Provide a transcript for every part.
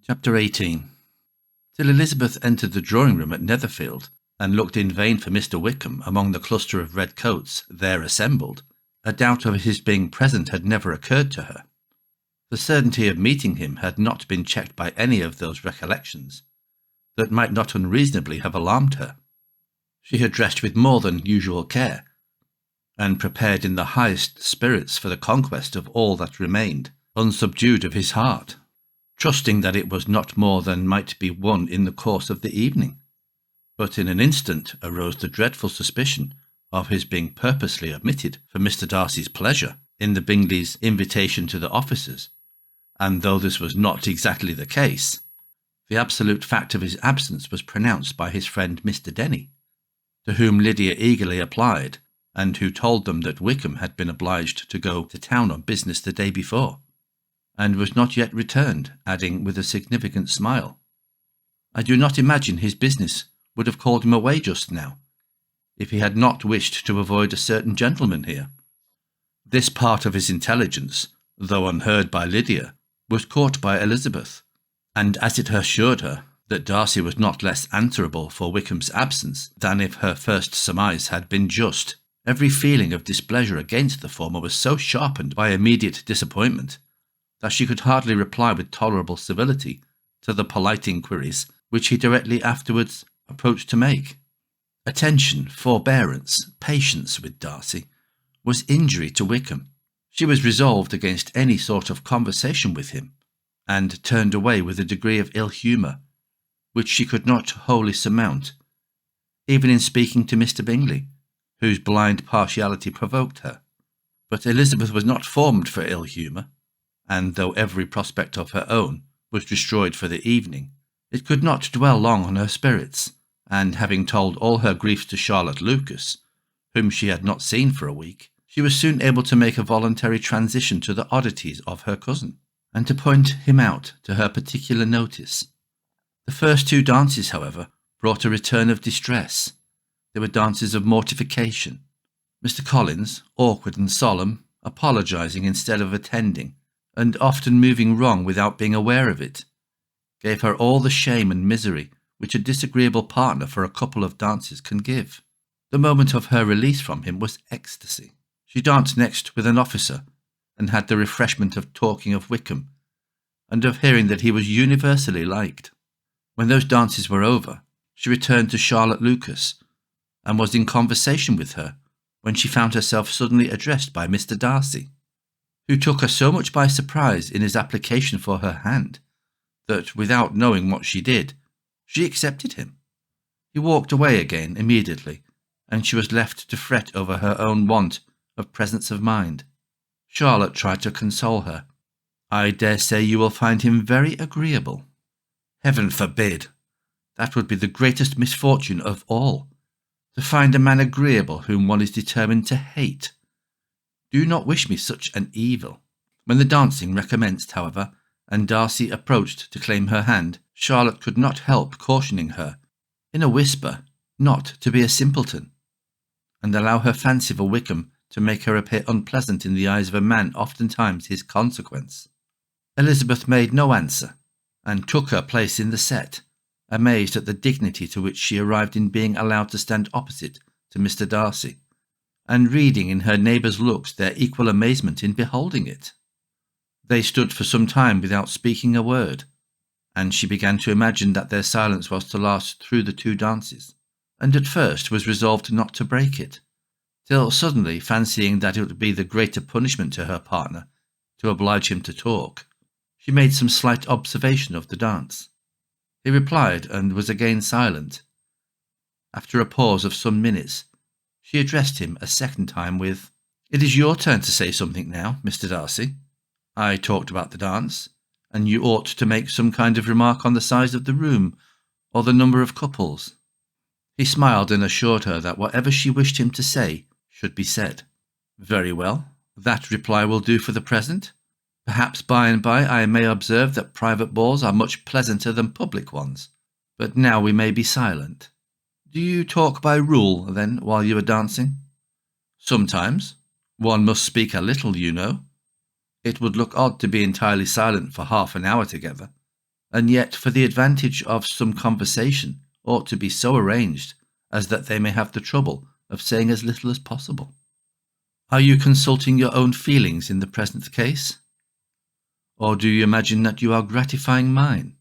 Chapter 18. Till Elizabeth entered the drawing-room at Netherfield, and looked in vain for Mr. Wickham among the cluster of red coats there assembled, a doubt of his being present had never occurred to her. The certainty of meeting him had not been checked by any of those recollections that might not unreasonably have alarmed her. She had dressed with more than usual care, and prepared in the highest spirits for the conquest of all that remained unsubdued of his heart, trusting that it was not more than might be won in the course of the evening. But in an instant arose the dreadful suspicion of his being purposely omitted for Mr. Darcy's pleasure in the Bingleys' invitation to the officers, and though this was not exactly the case, the absolute fact of his absence was pronounced by his friend Mr. Denny, to whom Lydia eagerly applied, and who told them that Wickham had been obliged to go to town on business the day before, and was not yet returned, adding with a significant smile, "I do not imagine his business would have called him away just now, if he had not wished to avoid a certain gentleman here." This part of his intelligence, though unheard by Lydia, was caught by Elizabeth, and as it assured her that Darcy was not less answerable for Wickham's absence than if her first surmise had been just, every feeling of displeasure against the former was so sharpened by immediate disappointment that she could hardly reply with tolerable civility to the polite inquiries which he directly afterwards approached to make. Attention, forbearance, patience with Darcy was injury to Wickham. She was resolved against any sort of conversation with him, and turned away with a degree of ill-humour which she could not wholly surmount, even in speaking to Mr. Bingley, whose blind partiality provoked her. But Elizabeth was not formed for ill-humour, and though every prospect of her own was destroyed for the evening, it could not dwell long on her spirits, and having told all her griefs to Charlotte Lucas, whom she had not seen for a week, she was soon able to make a voluntary transition to the oddities of her cousin, and to point him out to her particular notice. The first two dances, however, brought a return of distress. They were dances of mortification. Mr. Collins, awkward and solemn, apologising instead of attending, and often moving wrong without being aware of it, gave her all the shame and misery which a disagreeable partner for a couple of dances can give. The moment of her release from him was ecstasy. She danced next with an officer, and had the refreshment of talking of Wickham, and of hearing that he was universally liked. When those dances were over, she returned to Charlotte Lucas, and was in conversation with her, when she found herself suddenly addressed by Mr. Darcy, who took her so much by surprise in his application for her hand, that, without knowing what she did, she accepted him. He walked away again immediately, and she was left to fret over her own want of presence of mind. Charlotte tried to console her. "I dare say you will find him very agreeable." "Heaven forbid! That would be the greatest misfortune of all, to find a man agreeable whom one is determined to hate. Do not wish me such an evil." When the dancing recommenced, however, and Darcy approached to claim her hand, Charlotte could not help cautioning her, in a whisper, not to be a simpleton, and allow her fancy for Wickham to make her appear unpleasant in the eyes of a man oftentimes his consequence. Elizabeth made no answer, and took her place in the set, amazed at the dignity to which she arrived in being allowed to stand opposite to Mr. Darcy, and reading in her neighbours' looks their equal amazement in beholding it. They stood for some time without speaking a word, and she began to imagine that their silence was to last through the two dances, and at first was resolved not to break it, till suddenly, fancying that it would be the greater punishment to her partner to oblige him to talk, she made some slight observation of the dance. He replied, and was again silent. After a pause of some minutes, she addressed him a second time with, "It is your turn to say something now, Mr. Darcy. I talked about the dance, and you ought to make some kind of remark on the size of the room, or the number of couples." He smiled and assured her that whatever she wished him to say should be said. "Very well, that reply will do for the present. Perhaps by and by I may observe that private balls are much pleasanter than public ones, but now we may be silent. Do you talk by rule, then, while you are dancing?" "Sometimes. One must speak a little, you know. It would look odd to be entirely silent for half an hour together, and yet for the advantage of some conversation ought to be so arranged as that they may have the trouble of saying as little as possible. Are you consulting your own feelings in the present case? Or do you imagine that you are gratifying mine?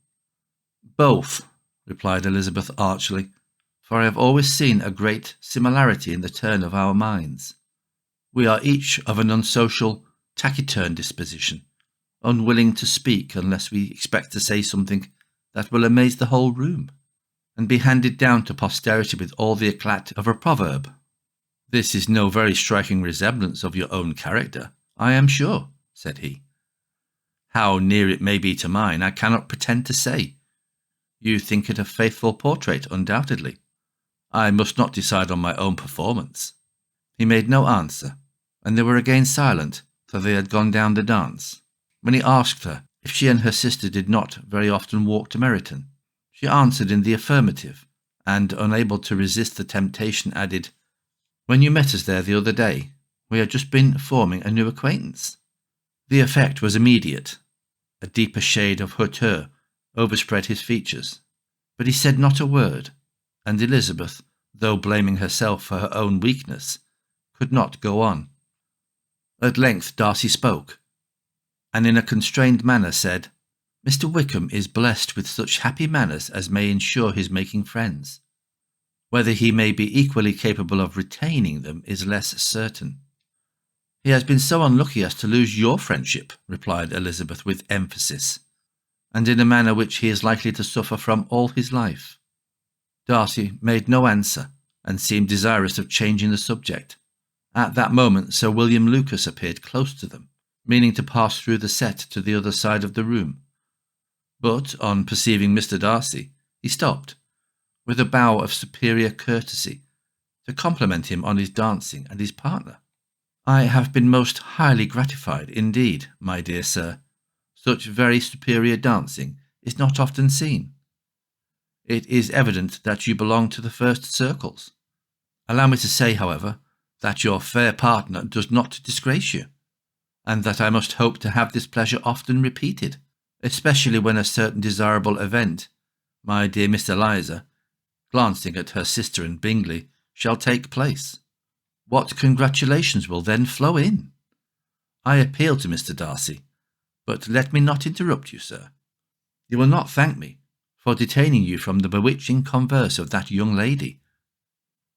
Both, replied Elizabeth archly, for I have always seen a great similarity in the turn of our minds. We are each of an unsocial, taciturn disposition, unwilling to speak unless we expect to say something that will amaze the whole room, and be handed down to posterity with all the eclat of a proverb. This is no very striking resemblance of your own character, I am sure, said he. How near it may be to mine, I cannot pretend to say. You think it a faithful portrait, undoubtedly. I must not decide on my own performance. He made no answer, and they were again silent till they had gone down the dance, when he asked her if she and her sister did not very often walk to Meryton. She answered in the affirmative, and, unable to resist the temptation, added, When you met us there the other day, we had just been forming a new acquaintance. The effect was immediate. A deeper shade of hauteur overspread his features, but he said not a word, and Elizabeth, though blaming herself for her own weakness, could not go on. At length Darcy spoke, and in a constrained manner said, Mr. Wickham is blessed with such happy manners as may ensure his making friends. Whether he may be equally capable of retaining them is less certain. He has been so unlucky as to lose your friendship, replied Elizabeth with emphasis, and in a manner which he is likely to suffer from all his life. Darcy made no answer, and seemed desirous of changing the subject. At that moment Sir William Lucas appeared close to them, meaning to pass through the set to the other side of the room. But, on perceiving Mr. Darcy, he stopped, with a bow of superior courtesy, to compliment him on his dancing and his partner. I have been most highly gratified indeed, my dear sir. Such very superior dancing is not often seen. It is evident that you belong to the first circles. Allow me to say, however, that your fair partner does not disgrace you, and that I must hope to have this pleasure often repeated, especially when a certain desirable event, my dear Miss Eliza, glancing at her sister and Bingley, shall take place. What congratulations will then flow in! I appeal to Mr. Darcy, but let me not interrupt you, sir. You will not thank me for detaining you from the bewitching converse of that young lady,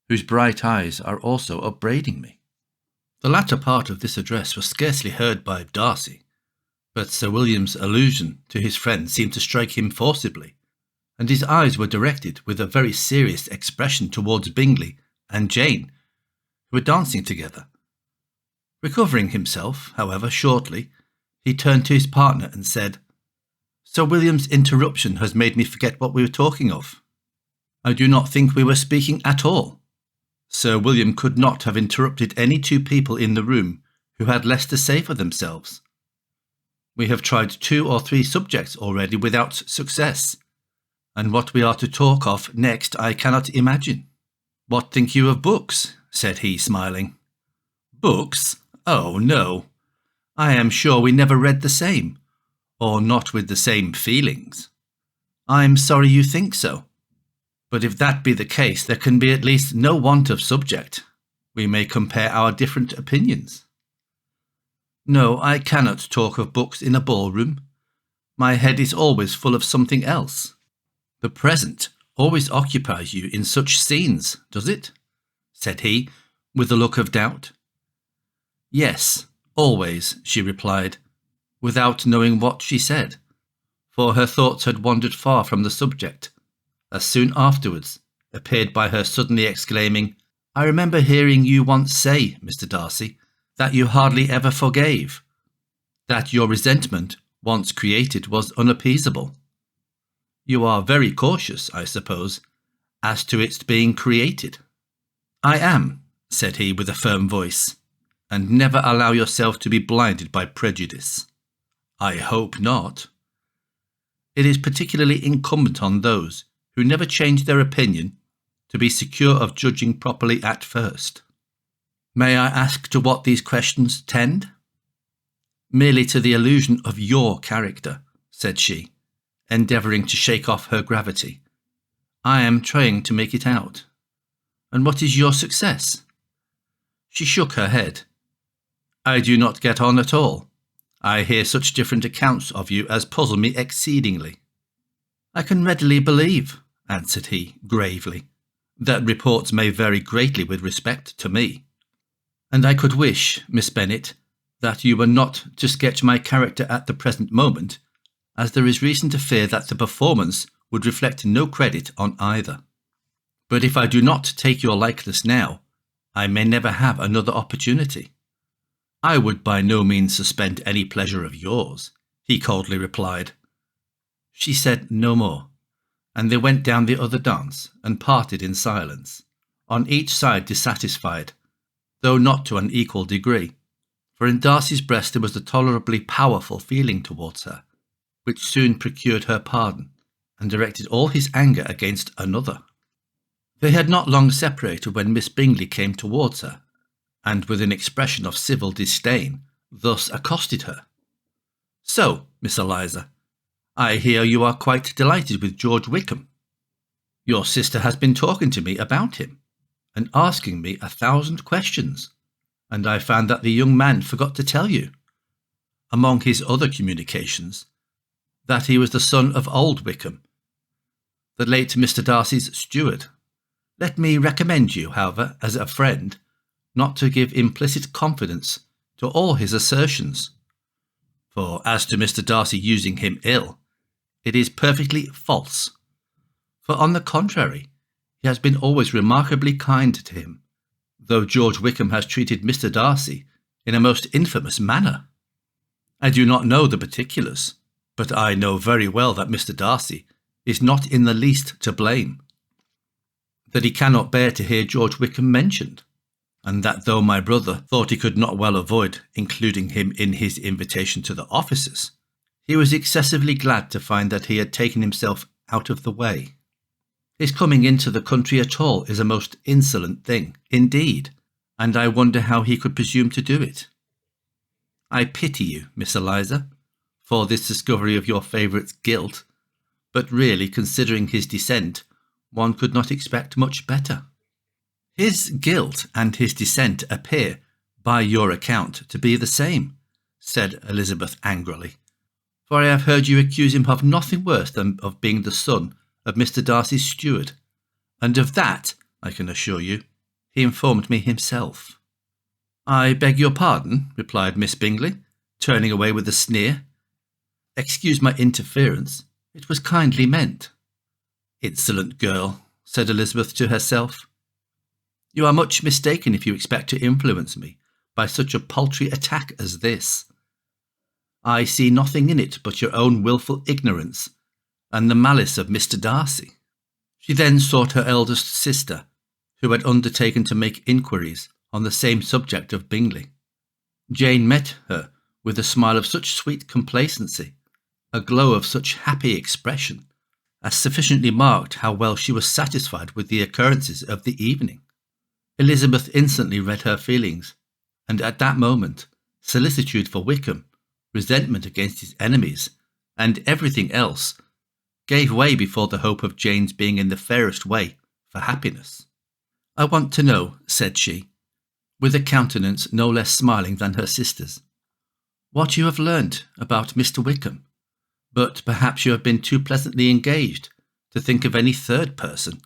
whose bright eyes are also upbraiding me. The latter part of this address was scarcely heard by Darcy, but Sir William's allusion to his friend seemed to strike him forcibly, and his eyes were directed with a very serious expression towards Bingley and Jane, who were dancing together. Recovering himself, however, shortly, he turned to his partner and said, Sir William's interruption has made me forget what we were talking of. I do not think we were speaking at all. Sir William could not have interrupted any two people in the room who had less to say for themselves. We have tried 2 or 3 subjects already without success, and what we are to talk of next I cannot imagine. What think you of books? Said he, smiling. Books? Oh, no. I am sure we never read the same, or not with the same feelings. I am sorry you think so. But if that be the case, there can be at least no want of subject. We may compare our different opinions. No, I cannot talk of books in a ballroom. My head is always full of something else. The present always occupies you in such scenes, does it? Said he, with a look of doubt. Yes, always, she replied, without knowing what she said, for her thoughts had wandered far from the subject, as soon afterwards appeared by her suddenly exclaiming, I remember hearing you once say, Mr. Darcy, that you hardly ever forgave, that your resentment, once created, was unappeasable. You are very cautious, I suppose, as to its being created. I am, said he with a firm voice, and never allow yourself to be blinded by prejudice. I hope not. It is particularly incumbent on those who never change their opinion to be secure of judging properly at first. May I ask to what these questions tend? Merely to the illusion of your character, said she, endeavouring to shake off her gravity. "I am trying to make it out." "And what is your success?" She shook her head. "I do not get on at all. I hear such different accounts of you as puzzle me exceedingly." "I can readily believe," answered he, gravely, "that reports may vary greatly with respect to me. And I could wish, Miss Bennet, that you were not to sketch my character at the present moment, as there is reason to fear that the performance would reflect no credit on either. But if I do not take your likeness now, I may never have another opportunity." "I would by no means suspend any pleasure of yours," he coldly replied. She said no more, and they went down the other dance and parted in silence, on each side dissatisfied, though not to an equal degree, for in Darcy's breast there was a tolerably powerful feeling towards her, which soon procured her pardon, and directed all his anger against another. They had not long separated when Miss Bingley came towards her, and with an expression of civil disdain, thus accosted her. "So, Miss Eliza, I hear you are quite delighted with George Wickham. Your sister has been talking to me about him, and asking me 1,000 questions, and I found that the young man forgot to tell you, among his other communications, that he was the son of old Wickham, the late Mr. Darcy's steward. Let me recommend you, however, as a friend, not to give implicit confidence to all his assertions. For as to Mr. Darcy using him ill, it is perfectly false. For on the contrary, he has been always remarkably kind to him, though George Wickham has treated Mr. Darcy in a most infamous manner. I do not know the particulars, but I know very well that Mr. Darcy is not in the least to blame, that he cannot bear to hear George Wickham mentioned, and that though my brother thought he could not well avoid including him in his invitation to the officers, he was excessively glad to find that he had taken himself out of the way. His coming into the country at all is a most insolent thing, indeed, and I wonder how he could presume to do it. I pity you, Miss Eliza, for this discovery of your favourite's guilt, but really, considering his descent, one could not expect much better." "His guilt and his descent appear, by your account, to be the same," said Elizabeth angrily, "for I have heard you accuse him of nothing worse than of being the son of Mr. Darcy's steward, and of that, I can assure you, he informed me himself." "I beg your pardon," replied Miss Bingley, turning away with a sneer. "Excuse my interference. It was kindly meant." "Insolent girl," said Elizabeth to herself. "You are much mistaken if you expect to influence me by such a paltry attack as this. I see nothing in it but your own wilful ignorance and the malice of Mr. Darcy." She then sought her eldest sister, who had undertaken to make inquiries on the same subject of Bingley. Jane met her with a smile of such sweet complacency, a glow of such happy expression, as sufficiently marked how well she was satisfied with the occurrences of the evening. Elizabeth instantly read her feelings, and at that moment solicitude for Wickham, resentment against his enemies, and everything else gave way before the hope of Jane's being in the fairest way for happiness. "I want to know," said she, with a countenance no less smiling than her sister's, "what you have learnt about Mr. Wickham, but perhaps you have been too pleasantly engaged to think of any third person,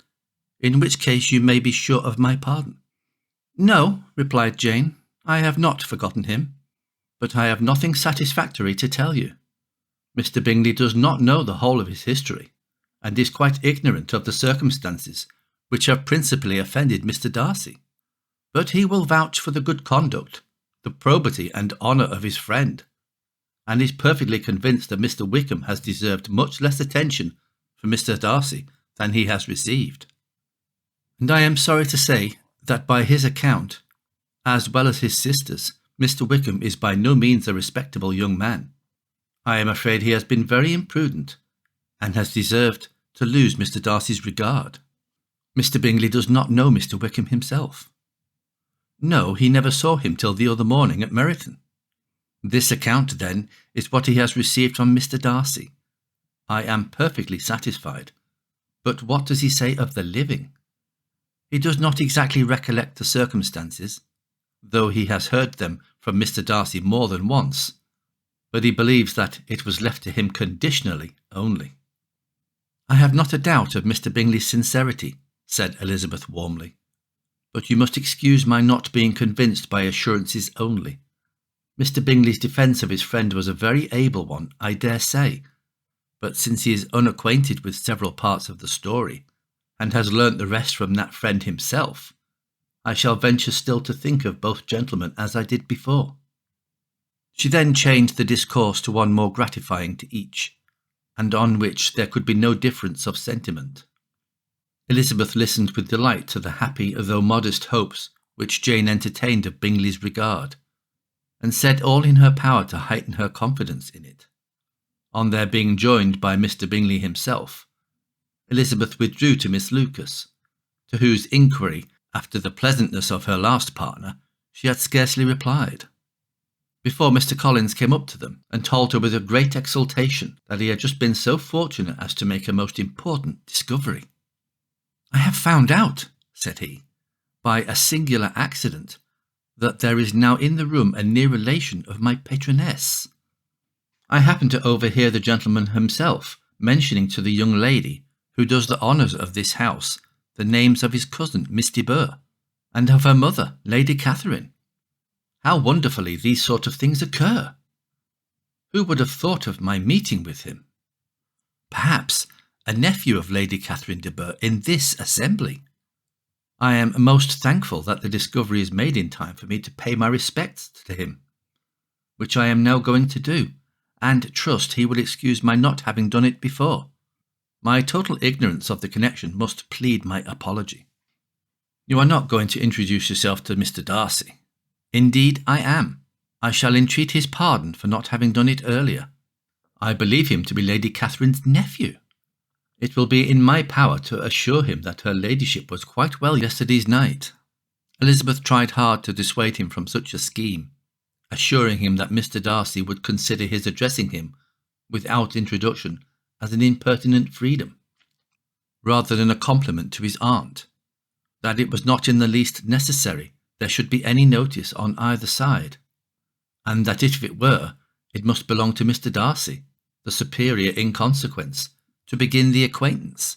in which case you may be sure of my pardon." "No," replied Jane, "I have not forgotten him, but I have nothing satisfactory to tell you. Mr. Bingley does not know the whole of his history, and is quite ignorant of the circumstances which have principally offended Mr. Darcy. But he will vouch for the good conduct, the probity and honour of his friend, and is perfectly convinced that Mr. Wickham has deserved much less attention from Mr. Darcy than he has received. And I am sorry to say that by his account, as well as his sister's, Mr. Wickham is by no means a respectable young man. I am afraid he has been very imprudent, and has deserved to lose Mr. Darcy's regard. Mr. Bingley does not know Mr. Wickham himself. No, he never saw him till the other morning at Meryton. This account, then, is what he has received from Mr. Darcy. I am perfectly satisfied. But what does he say of the living? He does not exactly recollect the circumstances, though he has heard them from Mr. Darcy more than once, but he believes that it was left to him conditionally only. I have not a doubt of Mr. Bingley's sincerity, said Elizabeth warmly, but you must excuse my not being convinced by assurances only. Mr. Bingley's defence of his friend was a very able one, I dare say, but since he is unacquainted with several parts of the story, and has learnt the rest from that friend himself, I shall venture still to think of both gentlemen as I did before. She then changed the discourse to one more gratifying to each, and on which there could be no difference of sentiment. Elizabeth listened with delight to the happy though modest hopes which Jane entertained of Bingley's regard, and said all in her power to heighten her confidence in it. On their being joined by Mr. Bingley himself, Elizabeth withdrew to Miss Lucas, to whose inquiry after the pleasantness of her last partner she had scarcely replied, before Mr. Collins came up to them and told her with a great exultation that he had just been so fortunate as to make a most important discovery. "I have found out," said he, "by a singular accident, that there is now in the room a near relation of my patroness. I happened to overhear the gentleman himself mentioning to the young lady who does the honours of this house the names of his cousin, Miss de Bourgh, and of her mother, Lady Catherine. How wonderfully these sort of things occur! Who would have thought of my meeting with him? Perhaps a nephew of Lady Catherine de Bourgh in this assembly. I am most thankful that the discovery is made in time for me to pay my respects to him, which I am now going to do, and trust he will excuse my not having done it before. My total ignorance of the connection must plead my apology. You are not going to introduce yourself to Mr. Darcy. Indeed, I am. I shall entreat his pardon for not having done it earlier. I believe him to be Lady Catherine's nephew. It will be in my power to assure him that her ladyship was quite well yesterday's night." Elizabeth tried hard to dissuade him from such a scheme, assuring him that Mr. Darcy would consider his addressing him without introduction as an impertinent freedom, rather than a compliment to his aunt, that it was not in the least necessary there should be any notice on either side, and that if it were, it must belong to Mr. Darcy, the superior in consequence, to begin the acquaintance.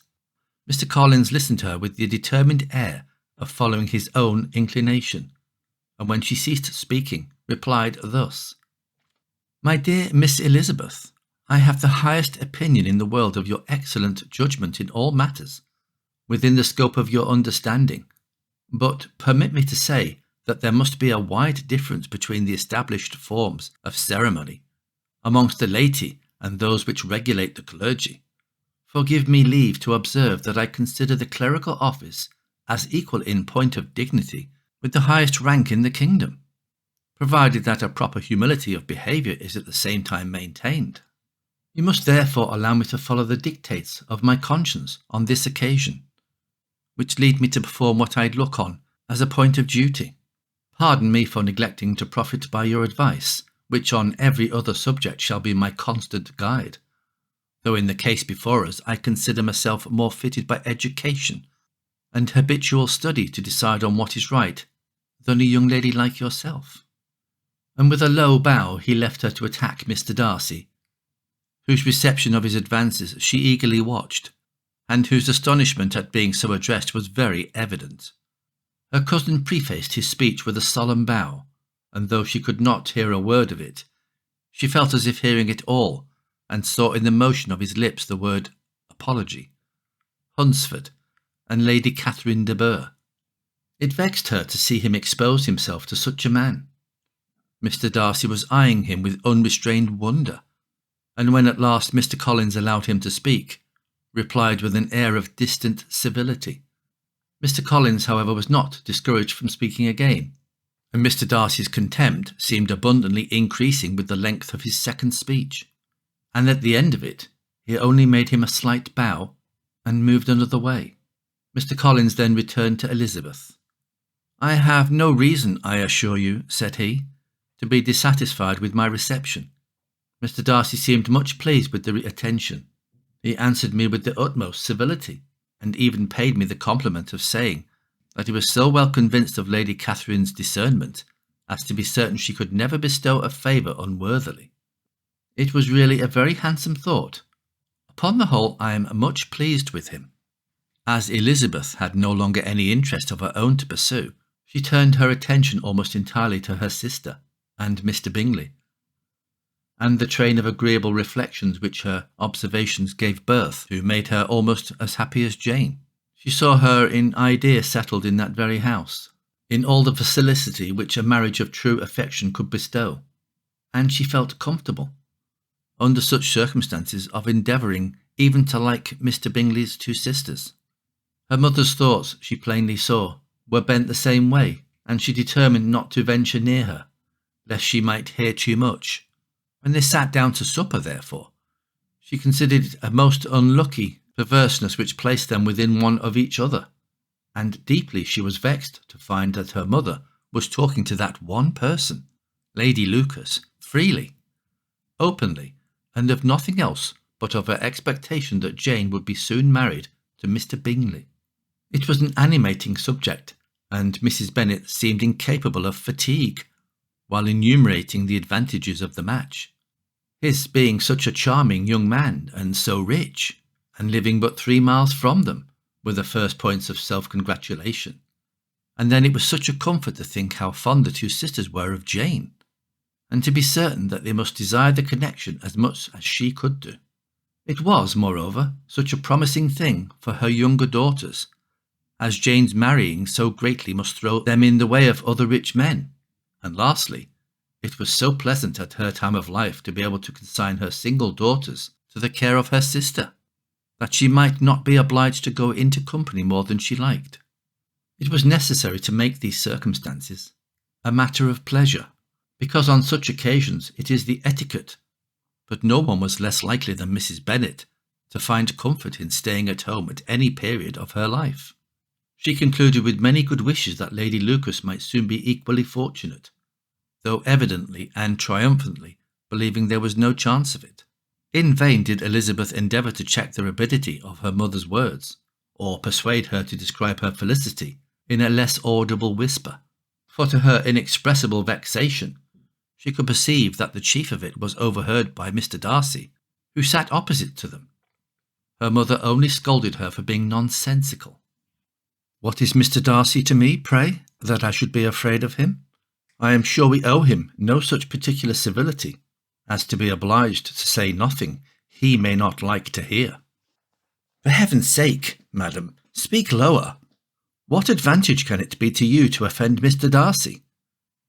Mr. Collins listened to her with the determined air of following his own inclination, and when she ceased speaking, replied thus: "My dear Miss Elizabeth, I have the highest opinion in the world of your excellent judgment in all matters, within the scope of your understanding, but permit me to say that there must be a wide difference between the established forms of ceremony amongst the laity and those which regulate the clergy. Forgive me leave to observe that I consider the clerical office as equal in point of dignity with the highest rank in the kingdom, provided that a proper humility of behaviour is at the same time maintained. You must therefore allow me to follow the dictates of my conscience on this occasion, which lead me to perform what I look on as a point of duty. Pardon me for neglecting to profit by your advice, which on every other subject shall be my constant guide, though in the case before us I consider myself more fitted by education and habitual study to decide on what is right than a young lady like yourself." And with a low bow he left her to attack Mr. Darcy, whose reception of his advances she eagerly watched, and whose astonishment at being so addressed was very evident. Her cousin prefaced his speech with a solemn bow, and though she could not hear a word of it, she felt as if hearing it all, and saw in the motion of his lips the word apology, Hunsford, and Lady Catherine de Bourgh. It vexed her to see him expose himself to such a man. Mr. Darcy was eyeing him with unrestrained wonder, and when at last Mr. Collins allowed him to speak, replied with an air of distant civility. Mr. Collins, however, was not discouraged from speaking again, and Mr. Darcy's contempt seemed abundantly increasing with the length of his second speech, and at the end of it he only made him a slight bow and moved another way. Mr. Collins then returned to Elizabeth. "I have no reason, I assure you," said he, "to be dissatisfied with my reception. Mr. Darcy seemed much pleased with the attention, He answered me with the utmost civility, and even paid me the compliment of saying that he was so well convinced of Lady Catherine's discernment as to be certain she could never bestow a favour unworthily. It was really a very handsome thought. Upon the whole, I am much pleased with him. As Elizabeth had no longer any interest of her own to pursue, she turned her attention almost entirely to her sister and Mr. Bingley, and the train of agreeable reflections which her observations gave birth to made her almost as happy as Jane. She saw her in idea settled in that very house, in all the felicity which a marriage of true affection could bestow, and she felt comfortable, under such circumstances, of endeavouring even to like Mr. Bingley's two sisters. Her mother's thoughts, she plainly saw, were bent the same way, and she determined not to venture near her, lest she might hear too much. When they sat down to supper, therefore, she considered it a most unlucky perverseness which placed them within one of each other, and deeply she was vexed to find that her mother was talking to that one person, Lady Lucas, freely, openly, and of nothing else but of her expectation that Jane would be soon married to Mr. Bingley. It was an animating subject, and Mrs. Bennet seemed incapable of fatigue while enumerating the advantages of the match. His being such a charming young man, and so rich, and living but 3 miles from them, were the first points of self-congratulation. And then it was such a comfort to think how fond the two sisters were of Jane, and to be certain that they must desire the connection as much as she could do. It was, moreover, such a promising thing for her younger daughters, as Jane's marrying so greatly must throw them in the way of other rich men. And lastly, it was so pleasant at her time of life to be able to consign her single daughters to the care of her sister, that she might not be obliged to go into company more than she liked. It was necessary to make these circumstances a matter of pleasure, because on such occasions it is the etiquette, but no one was less likely than Mrs. Bennet to find comfort in staying at home at any period of her life. She concluded with many good wishes that Lady Lucas might soon be equally fortunate, though evidently and triumphantly believing there was no chance of it. In vain did Elizabeth endeavour to check the rapidity of her mother's words, or persuade her to describe her felicity in a less audible whisper, for to her inexpressible vexation she could perceive that the chief of it was overheard by Mr. Darcy, who sat opposite to them. Her mother only scolded her for being nonsensical. "What is Mr. Darcy to me, pray, that I should be afraid of him? I am sure we owe him no such particular civility as to be obliged to say nothing he may not like to hear." "For heaven's sake, madam, speak lower. What advantage can it be to you to offend Mr. Darcy?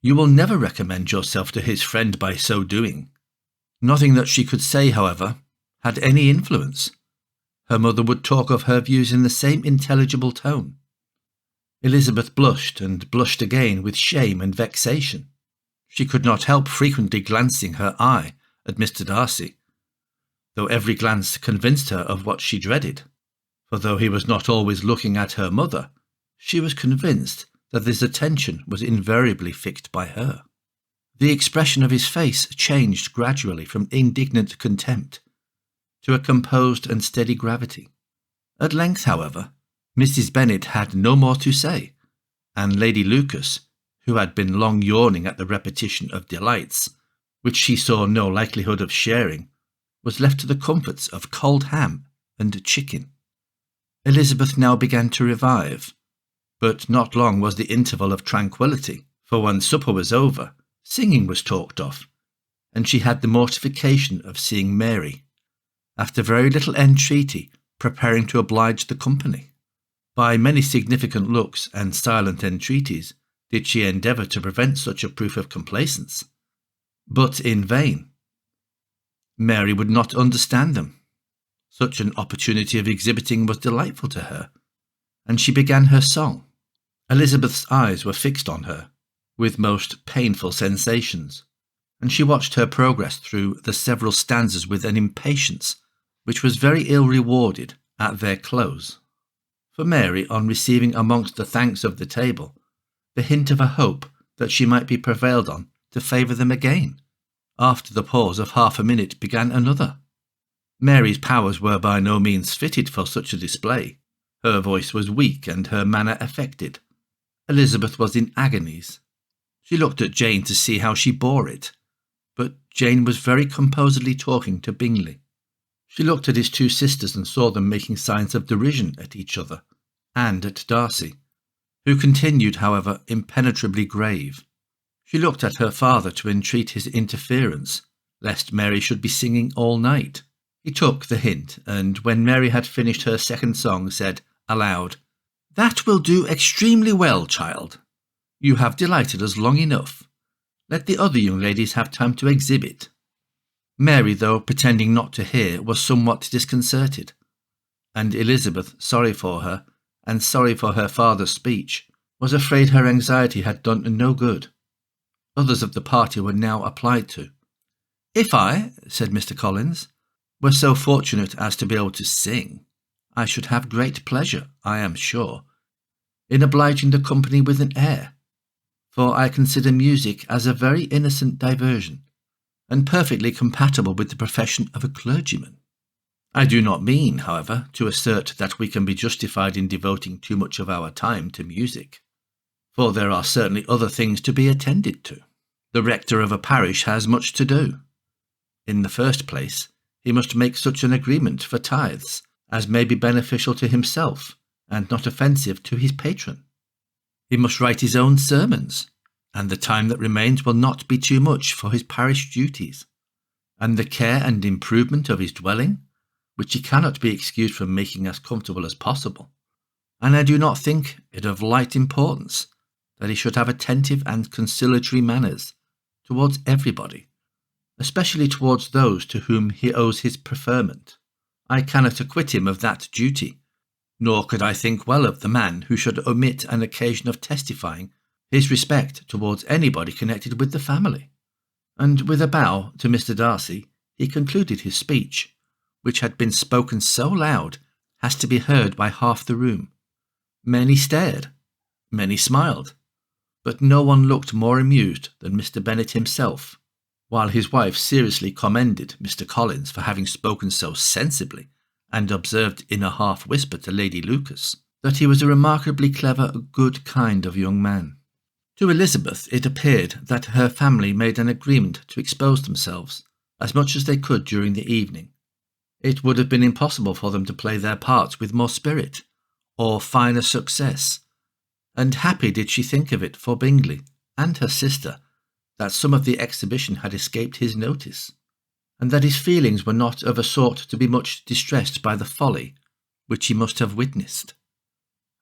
You will never recommend yourself to his friend by so doing." Nothing that she could say, however, had any influence. Her mother would talk of her views in the same intelligible tone. Elizabeth blushed and blushed again with shame and vexation. She could not help frequently glancing her eye at Mr. Darcy, though every glance convinced her of what she dreaded, for though he was not always looking at her mother, she was convinced that his attention was invariably fixed by her. The expression of his face changed gradually from indignant contempt to a composed and steady gravity. At length, however, Mrs. Bennet had no more to say, and Lady Lucas, who had been long yawning at the repetition of delights, which she saw no likelihood of sharing, was left to the comforts of cold ham and chicken. Elizabeth now began to revive, but not long was the interval of tranquillity, for when supper was over, singing was talked of, and she had the mortification of seeing Mary, after very little entreaty, preparing to oblige the company. By many significant looks and silent entreaties did she endeavour to prevent such a proof of complaisance, but in vain. Mary would not understand them. Such an opportunity of exhibiting was delightful to her, and she began her song. Elizabeth's eyes were fixed on her with most painful sensations, and she watched her progress through the several stanzas with an impatience which was very ill rewarded at their close. For Mary, on receiving amongst the thanks of the table the hint of a hope that she might be prevailed on to favour them again, after the pause of half a minute began another. Mary's powers were by no means fitted for such a display. Her voice was weak and her manner affected. Elizabeth was in agonies. She looked at Jane to see how she bore it, but Jane was very composedly talking to Bingley. She looked at his two sisters and saw them making signs of derision at each other, and at Darcy, who continued, however, impenetrably grave. She looked at her father to entreat his interference, lest Mary should be singing all night. He took the hint, and when Mary had finished her second song, said aloud, "That will do extremely well, child. You have delighted us long enough. Let the other young ladies have time to exhibit." Mary, though pretending not to hear, was somewhat disconcerted, and Elizabeth, sorry for her, and sorry for her father's speech, was afraid her anxiety had done no good. Others of the party were now applied to. "If I," said Mr. Collins, "were so fortunate as to be able to sing, I should have great pleasure, I am sure, in obliging the company with an air, for I consider music as a very innocent diversion, and perfectly compatible with the profession of a clergyman. I do not mean, however, to assert that we can be justified in devoting too much of our time to music, for there are certainly other things to be attended to. The rector of a parish has much to do. In the first place, he must make such an agreement for tithes as may be beneficial to himself and not offensive to his patron. He must write his own sermons, and the time that remains will not be too much for his parish duties, and the care and improvement of his dwelling, which he cannot be excused from making as comfortable as possible. And I do not think it of light importance that he should have attentive and conciliatory manners towards everybody, especially towards those to whom he owes his preferment. I cannot acquit him of that duty, nor could I think well of the man who should omit an occasion of testifying his respect towards anybody connected with the family." And with a bow to Mr. Darcy, he concluded his speech, which had been spoken so loud as to be heard by half the room. Many stared, many smiled, but no one looked more amused than Mr. Bennet himself, while his wife seriously commended Mr. Collins for having spoken so sensibly, and observed in a half-whisper to Lady Lucas that he was a remarkably clever, good kind of young man. To Elizabeth it appeared that her family made an agreement to expose themselves as much as they could during the evening. It would have been impossible for them to play their parts with more spirit, or finer success, and happy did she think of it for Bingley and her sister that some of the exhibition had escaped his notice, and that his feelings were not of a sort to be much distressed by the folly which he must have witnessed.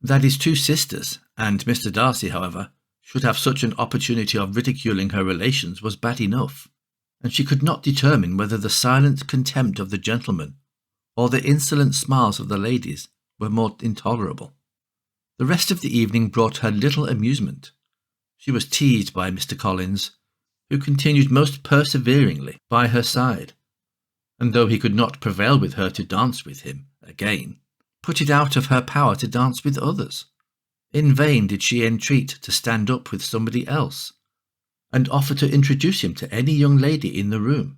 That his two sisters and Mr. Darcy, however, should have such an opportunity of ridiculing her relations was bad enough, and she could not determine whether the silent contempt of the gentlemen or the insolent smiles of the ladies were more intolerable. The rest of the evening brought her little amusement. She was teased by Mr. Collins, who continued most perseveringly by her side, and though he could not prevail with her to dance with him again, put it out of her power to dance with others. In vain did she entreat to stand up with somebody else, and offer to introduce him to any young lady in the room.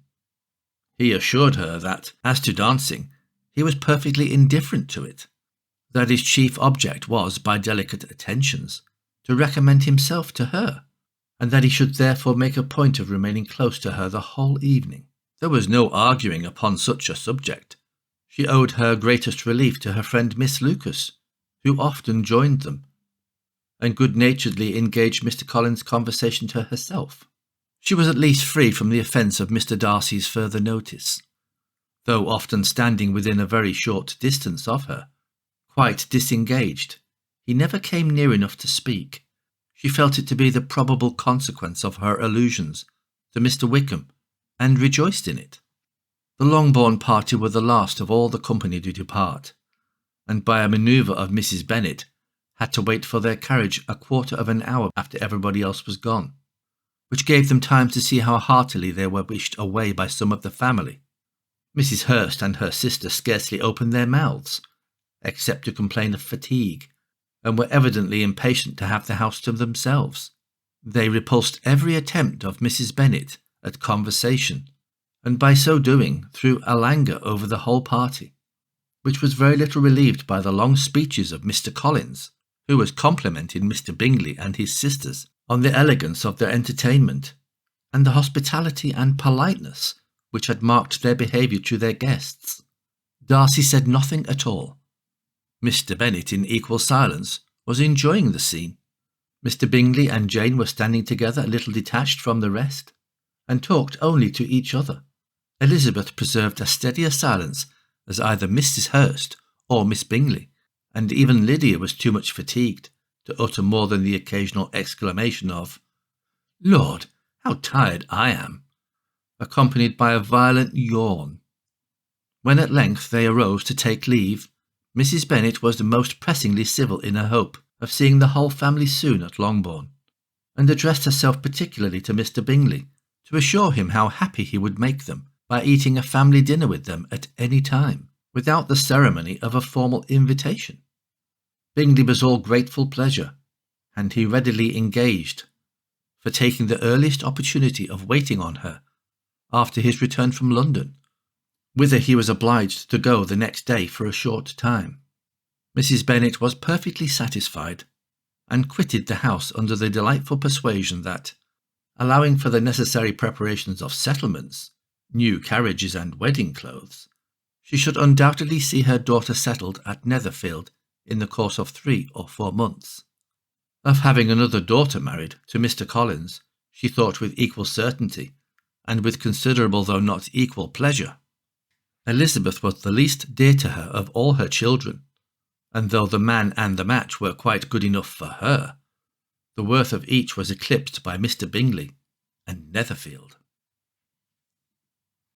He assured her that, as to dancing, he was perfectly indifferent to it, that his chief object was, by delicate attentions, to recommend himself to her, and that he should therefore make a point of remaining close to her the whole evening. There was no arguing upon such a subject. She owed her greatest relief to her friend Miss Lucas, who often joined them, and good-naturedly engaged Mr. Collins' conversation to herself. She was at least free from the offence of Mr. Darcy's further notice, though often standing within a very short distance of her, quite disengaged. He never came near enough to speak. She felt it to be the probable consequence of her allusions to Mr. Wickham, and rejoiced in it. The Longbourn party were the last of all the company to depart, and by a manoeuvre of Mrs. Bennet, had to wait for their carriage a quarter of an hour after everybody else was gone, which gave them time to see how heartily they were wished away by some of the family. Mrs. Hurst and her sister scarcely opened their mouths, except to complain of fatigue, and were evidently impatient to have the house to themselves. They repulsed every attempt of Mrs. Bennet at conversation, and by so doing threw a languor over the whole party, which was very little relieved by the long speeches of Mr. Collins, who was complimenting Mr. Bingley and his sisters on the elegance of their entertainment, and the hospitality and politeness which had marked their behaviour to their guests. Darcy said nothing at all. Mr. Bennet, in equal silence, was enjoying the scene. Mr. Bingley and Jane were standing together a little detached from the rest, and talked only to each other. Elizabeth preserved as steady a silence as either Mrs. Hurst or Miss Bingley, and even Lydia was too much fatigued to utter more than the occasional exclamation of, "Lord, how tired I am," accompanied by a violent yawn. When at length they arose to take leave, Mrs. Bennet was the most pressingly civil in her hope of seeing the whole family soon at Longbourn, and addressed herself particularly to Mr. Bingley, to assure him how happy he would make them by eating a family dinner with them at any time, without the ceremony of a formal invitation. Bingley was all grateful pleasure, and he readily engaged for taking the earliest opportunity of waiting on her after his return from London, whither he was obliged to go the next day for a short time. Mrs. Bennet was perfectly satisfied, and quitted the house under the delightful persuasion that, allowing for the necessary preparations of settlements, new carriages and wedding clothes, she should undoubtedly see her daughter settled at Netherfield in the course of 3 or 4 months. Of having another daughter married to Mr. Collins, she thought with equal certainty, and with considerable though not equal pleasure. Elizabeth was the least dear to her of all her children, and though the man and the match were quite good enough for her, the worth of each was eclipsed by Mr. Bingley and Netherfield.